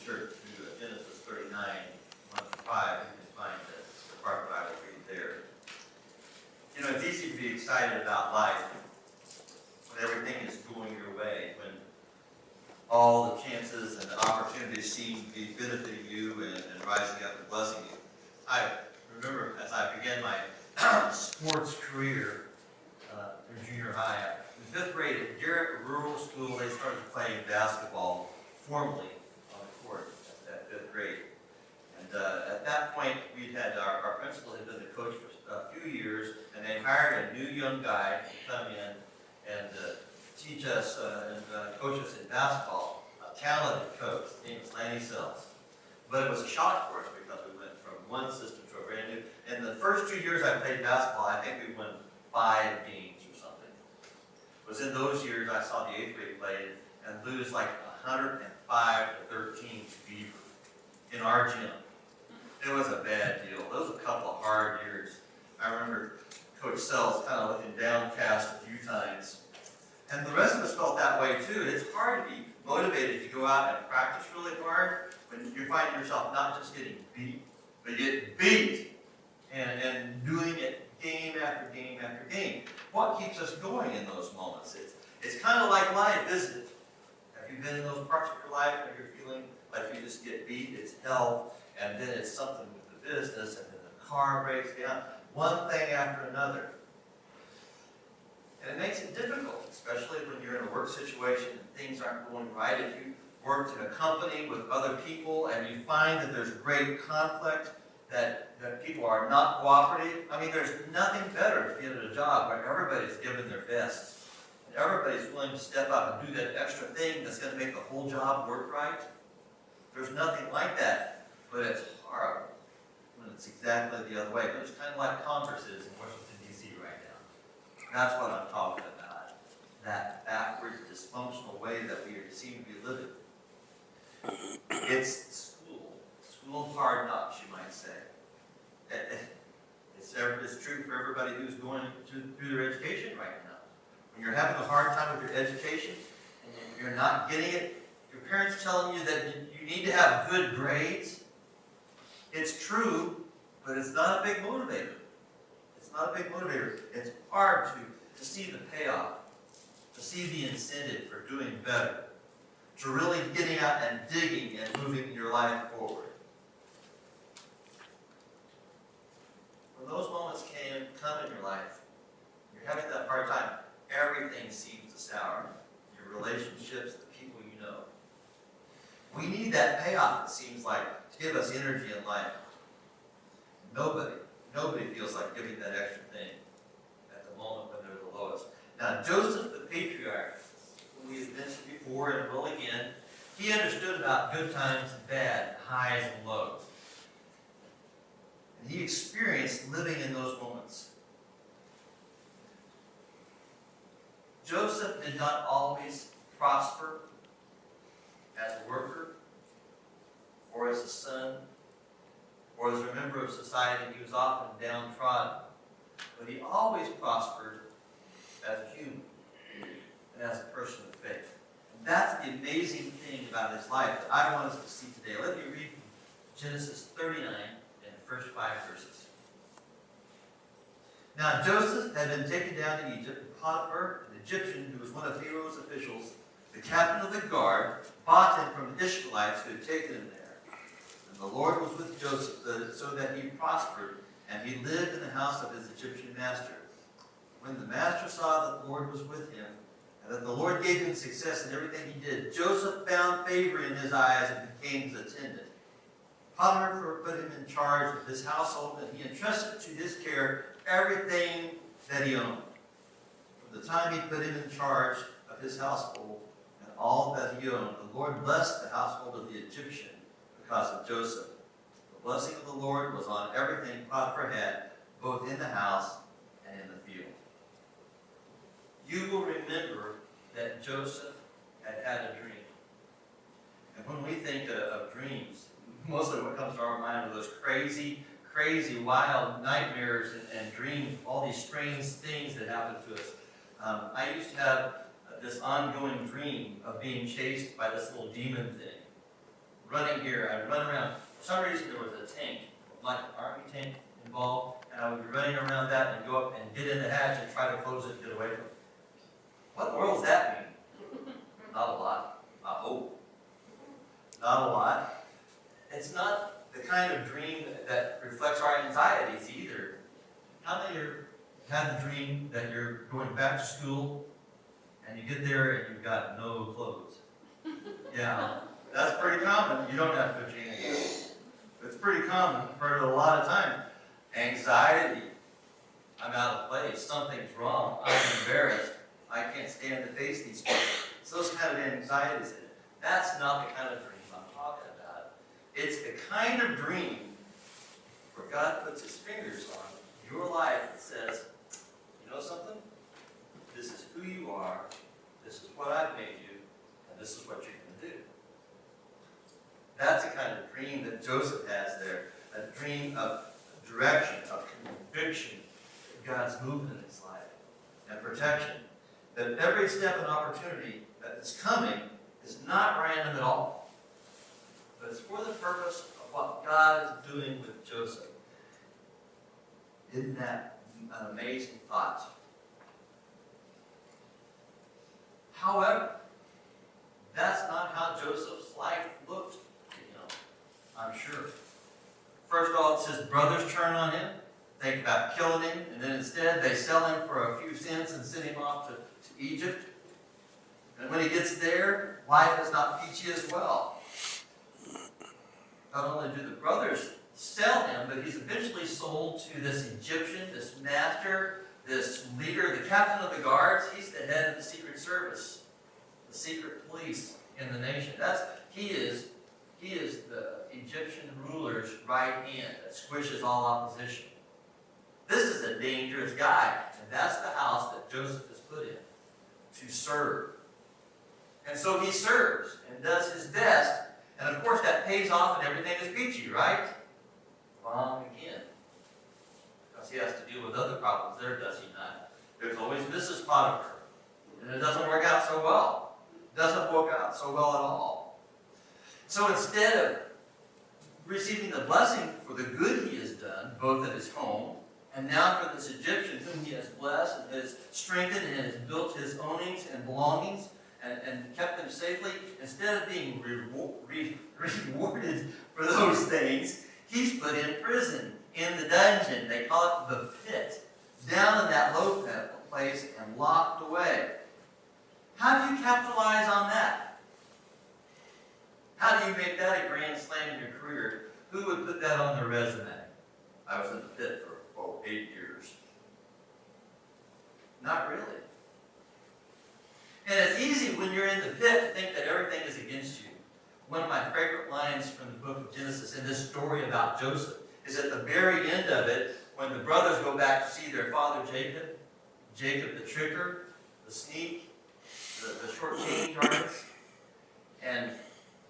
church to Genesis 39, 1 to 5, you can find the part that I will read there. You know, it's easy to be excited about life when everything is going your way, when all the chances and the opportunities seem to be benefiting you and rising up and blessing you. I remember as I began my sports career through junior high, in 5th grade at Garrett Rural School, they started playing basketball formally on the court at 5th grade. And at that point, we had our principal had been the coach for a few years, and they hired a new young guy to come in and teach us and coach us in basketball. A talented coach, his name was Lanny Sells. But it was a shock for us because we went from one system to a brand new. In the first 2 years I played basketball, I think we won 5 games or something. It was in those years I saw the 8th grade play and lose like 105 to 13 to Beaver in our gym. It was a bad deal. Those were a couple of hard years. I remember Coach Sells kind of looking downcast a few times. And the rest of us felt that way too. It's hard to be motivated to go out and practice really hard when you find yourself not just getting beat, but you get beat and doing it game after game after game. What keeps us going in those moments? It's kind of like life, isn't it? Have you been in those parts of your life where you're feeling like you just get beat? It's hell, and then it's something with the business, and then the car breaks down. One thing after another. And it makes it difficult, especially when you're in a work situation and things aren't going right. If you worked in a company with other people and you find that there's great conflict, that people are not cooperative, I mean, there's nothing better to get at a job where everybody's giving their best. And everybody's willing to step up and do that extra thing that's going to make the whole job work right. There's nothing like that, but it's horrible when it's exactly the other way. But it's kind of like Congress is in Washington, D.C. right now. That's what I'm talking about. That backwards, dysfunctional way that we seem to be living. It's school. School of hard knocks, you might say. It's true for everybody who's going through their education right now. When you're having a hard time with your education and you're not getting it, your parents telling you that you need to have good grades. It's true, but it's not a big motivator. It's not a big motivator. It's hard to see the payoff, to see the incentive for doing better, to really getting out and digging and moving your life forward. When those moments come in your life, you're having that hard time, everything seems to sour. Your relationships, the people you know. We need that payoff, it seems like, to give us energy in life. Nobody feels like giving that extra thing at the moment when they're the lowest. Now, Joseph, the patriarch, who we have mentioned before and will again, he understood about good times and bad, highs and lows. And he experienced living in those moments. Joseph did not always prosper as a worker, or as a son, or as a member of society. He was often downtrodden. But he always prospered as a human and as a person of faith. And that's the amazing thing about his life that I want us to see today. Let me read from Genesis 39 and the first 5 verses. Now Joseph had been taken down to Egypt, and Potiphar, an Egyptian who was one of Pharaoh's officials, the captain of the guard, bought him from the Ishmaelites who had taken him there. And the Lord was with Joseph so that he prospered, and he lived in the house of his Egyptian master. When the master saw that the Lord was with him, and that the Lord gave him success in everything he did, Joseph found favor in his eyes and became his attendant. Potiphar put him in charge of his household, and he entrusted to his care everything that he owned. From the time he put him in charge of his household and all that he owned, the Lord blessed the household of the Egyptian because of Joseph. The blessing of the Lord was on everything Potiphar had, both in the house and in the field. You will remember that Joseph had a dream. And when we think of dreams, mostly what comes to our mind are those crazy, wild nightmares and dreams, all these strange things that happen to us. I used to have this ongoing dream of being chased by this little demon thing. running here, I'd run around. For some reason, there was a tank, like an army tank involved, and I would be running around that and go up and get in the hatch and try to close it and get away from it. What in the world does that mean? Not a lot, I hope. Not a lot. It's not the kind of dream that reflects our anxieties either. How many had the dream that you're going back to school and you get there and you've got no clothes? Yeah, that's pretty common. You don't have to put your hand in. It's pretty common. I've heard it a lot of time. Anxiety. I'm out of place. Something's wrong. I'm embarrassed. I can't stand to face these people. It's those kind of anxieties. That's not the kind of dream I'm talking about. It's the kind of dream where God puts his fingers on your life and says, you know something? This is who you are. This is what I've made you. And this is what you're going to do. That's the kind of dream that Joseph has there. A dream of direction, of conviction that God's moving in his life. And protection. That every step and opportunity that is coming is not random at all. But it's for the purpose of what God is doing with Joseph. Isn't that an amazing thought? However, that's not how Joseph's life looked to him, I'm sure. First of all, it says brothers turn on him, think about killing him, and then instead they sell him for a few cents and send him off to Egypt. And when he gets there, life is not peachy as well. Not only do the brothers sell him, but he's eventually sold to this Egyptian, this master, this leader, the captain of the guards. He's the head of the secret service, the secret police in the nation. He is the Egyptian ruler's right hand that squishes all opposition. This is a dangerous guy, and that's the house that Joseph is put in, to serve. And so he serves and does his best, and of course that pays off and everything is peachy, right? Wrong again. Because he has to deal with other problems there, does he not? There's always Mrs. Potiphar, and it doesn't work out so well. It doesn't work out so well at all. So instead of receiving the blessing for the good he has done, both at his home, and now for this Egyptian whom he has blessed and has strengthened and has built his ownings and belongings and kept them safely, instead of being rewarded for those things, he's put in prison, in the dungeon. They call it the pit, down in that low place and locked away. How do you capitalize on that? How do you make that a grand slam in your career? Who would put that on their resume? I was in the pit for 8 years. Not really. And it's easy when you're in the pit to think that everything is against you. One of my favorite lines from the book of Genesis in this story about Joseph is at the very end of it, when the brothers go back to see their father Jacob the tricker, the sneak, the short change artist, and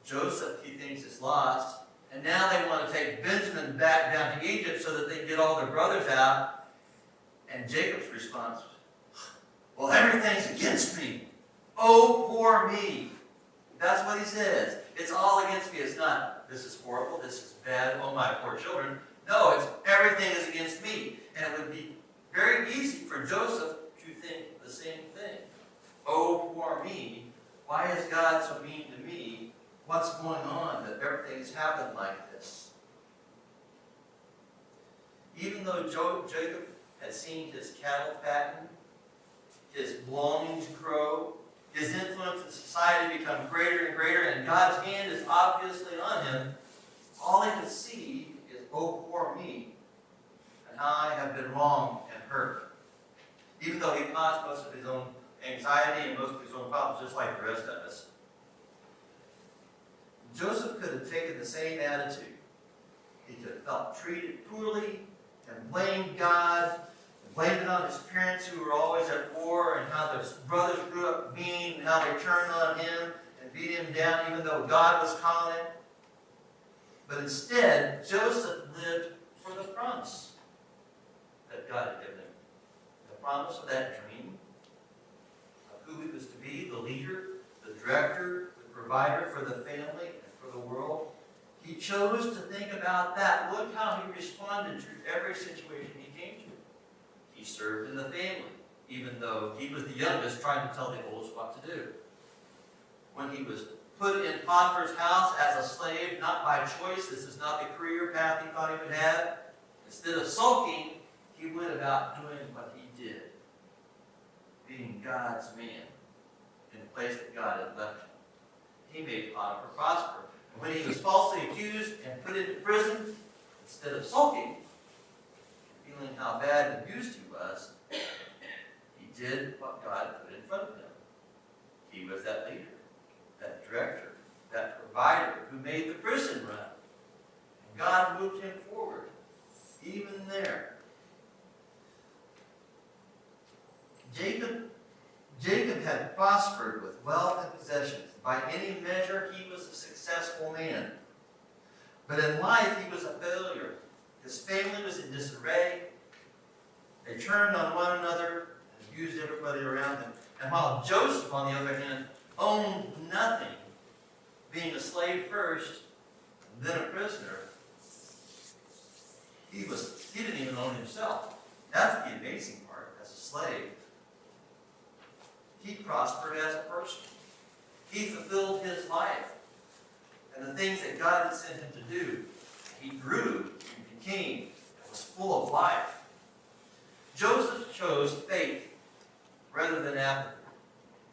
Joseph, he thinks, is lost. And now they want to take Benjamin back down to Egypt so that they can get all their brothers out. And Jacob's response, well, everything's against me. Oh, poor me. That's what he says. It's all against me. It's not, this is horrible, this is bad, oh, my poor children. No, it's everything is against me. And it would be very easy for Joseph to think the same thing. Oh, poor me. Why is God so mean to me? What's going on that everything's happened like this? Even though Jacob had seen his cattle fatten, his belongings grow, his influence in society become greater and greater, and God's hand is obviously on him, all he can see is, oh, poor me, and how I have been wronged and hurt. Even though he caused most of his own anxiety and most of his own problems, just like the rest of us. Joseph could have taken the same attitude. He could have felt treated poorly and blamed God, and blamed it on his parents who were always at war, and how their brothers grew up mean, and how they turned on him and beat him down even though God was calling him. But instead, Joseph lived for the promise that God had given him. The promise of that dream of who he was to be, the leader, the director, the provider for the family and for the world. about that, look how he responded to every situation he came to. He served in the family, even though he was the youngest, trying to tell the oldest what to do. When he was put in Potiphar's house as a slave, not by choice, this is not the career path he thought he would have. Instead of sulking, he went about doing what he did, being God's man in the place that God had left him. He made Potiphar prosper. And when he was falsely accused and put into prison, instead of sulking, feeling how bad and abused he was, he did what God put in front of him. He was that leader, that director, that provider who made the prison run. And God moved him forward, even there. Jacob had prospered with wealth and possessions. By any measure, he was a successful man. But in life, he was a failure. His family was in disarray. They turned on one another and abused everybody around them. And while Joseph, on the other hand, owned nothing, being a slave first, and then a prisoner, he didn't even own himself. That's the amazing part. As a slave, he prospered as a person. He fulfilled his life. And the things that God had sent him to do, he grew and became and was full of life. Joseph chose faith rather than apathy.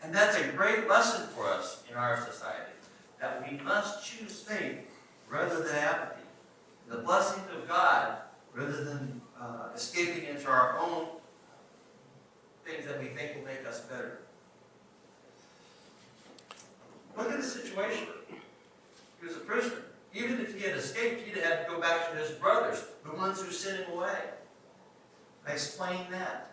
And that's a great lesson for us in our society, that we must choose faith rather than apathy. The blessings of God rather than escaping into our own things that we think will make us better. Look at the situation. He was a prisoner. Even if he had escaped, he'd have had to go back to his brothers, the ones who sent him away. I explained that.